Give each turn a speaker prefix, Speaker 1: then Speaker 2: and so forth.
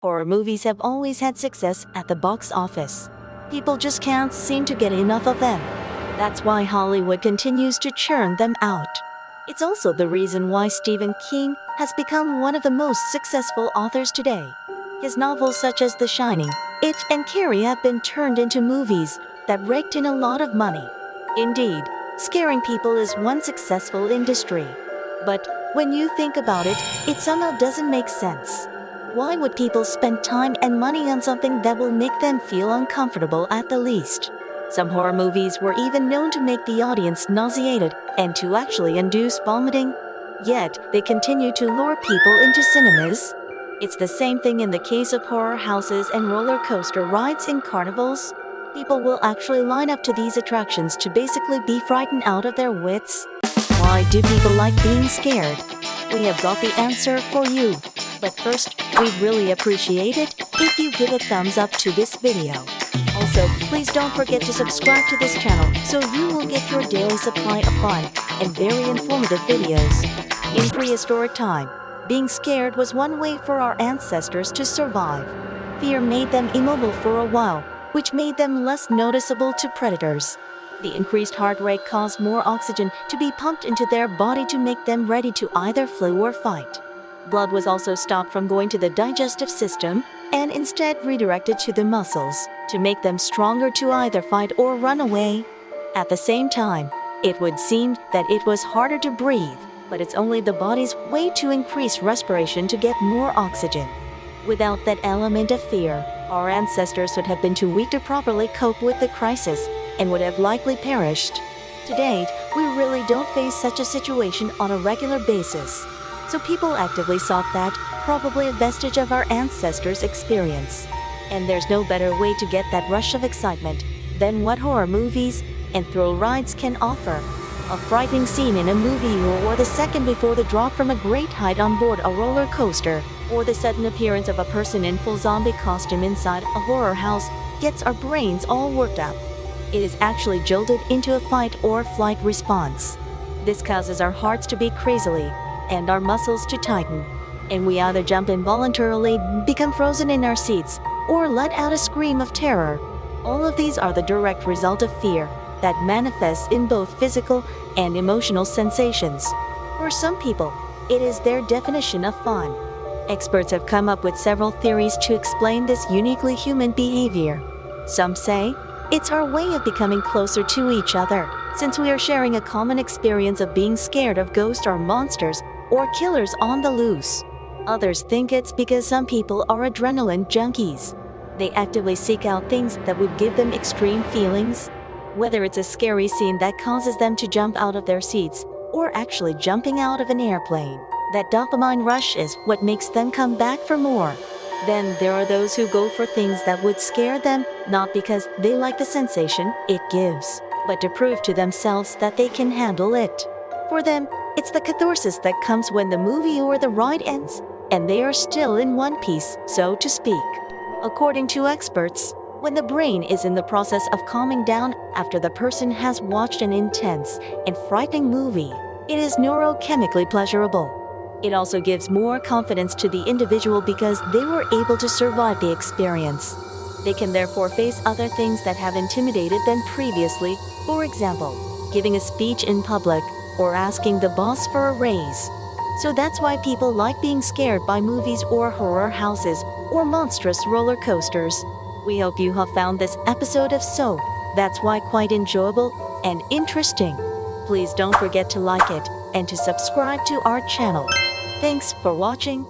Speaker 1: Horror movies have always had success at the box office. People just can't seem to get enough of them. That's why Hollywood continues to churn them out. It's also the reason why Stephen King has become one of the most successful authors today. His novels such as The Shining, It, and Carrie have been turned into movies that raked in a lot of money. Indeed, scaring people is one successful industry. But when you think about it, it somehow doesn't make sense. Why would people spend time and money on something that will make them feel uncomfortable at the least? Some horror movies were even known to make the audience nauseated and to actually induce vomiting. Yet, they continue to lure people into cinemas. It's the same thing in the case of horror houses and roller coaster rides in carnivals. People will actually line up to these attractions to basically be frightened out of their wits. Why do people like being scared? We have got the answer for you. But first, we'd really appreciate it if you give a thumbs up to this video. Also, please don't forget to subscribe to this channel so you will get your daily supply of fun and very informative videos. In prehistoric time, being scared was one way for our ancestors to survive. Fear made them immobile for a while, which made them less noticeable to predators. The increased heart rate caused more oxygen to be pumped into their body to make them ready to either flee or fight. Blood was also stopped from going to the digestive system and instead redirected to the muscles to make them stronger to either fight or run away. At the same time, it would seem that it was harder to breathe, but it's only the body's way to increase respiration to get more oxygen. Without that element of fear, our ancestors would have been too weak to properly cope with the crisis and would have likely perished. To date, we really don't face such a situation on a regular basis. So people actively sought that, probably a vestige of our ancestors' experience. And there's no better way to get that rush of excitement than what horror movies and thrill rides can offer. A frightening scene in a movie or the second before the drop from a great height on board a roller coaster, or the sudden appearance of a person in full zombie costume inside a horror house gets our brains all worked up. It is actually jolted into a fight or flight response. This causes our hearts to beat crazily and our muscles to tighten, and we either jump involuntarily, become frozen in our seats, or let out a scream of terror. All of these are the direct result of fear that manifests in both physical and emotional sensations. For some people, it is their definition of fun. Experts have come up with several theories to explain this uniquely human behavior. Some say it's our way of becoming closer to each other, since we are sharing a common experience of being scared of ghosts or monsters or killers on the loose. Others think it's because some people are adrenaline junkies. They actively seek out things that would give them extreme feelings. Whether it's a scary scene that causes them to jump out of their seats, or actually jumping out of an airplane, that dopamine rush is what makes them come back for more. Then there are those who go for things that would scare them, not because they like the sensation it gives, but to prove to themselves that they can handle it. For them, it's the catharsis that comes when the movie or the ride ends, and they are still in one piece, so to speak. According to experts, when the brain is in the process of calming down after the person has watched an intense and frightening movie, it is neuro-chemically pleasurable. It also gives more confidence to the individual because they were able to survive the experience. They can therefore face other things that have intimidated them previously, for example, giving a speech in public or asking the boss for a raise. So that's why people like being scared by movies or horror houses or monstrous roller coasters. We hope you have found this episode of So That's Why quite enjoyable and interesting. Please don't forget to like it and to subscribe to our channel. Thanks for watching.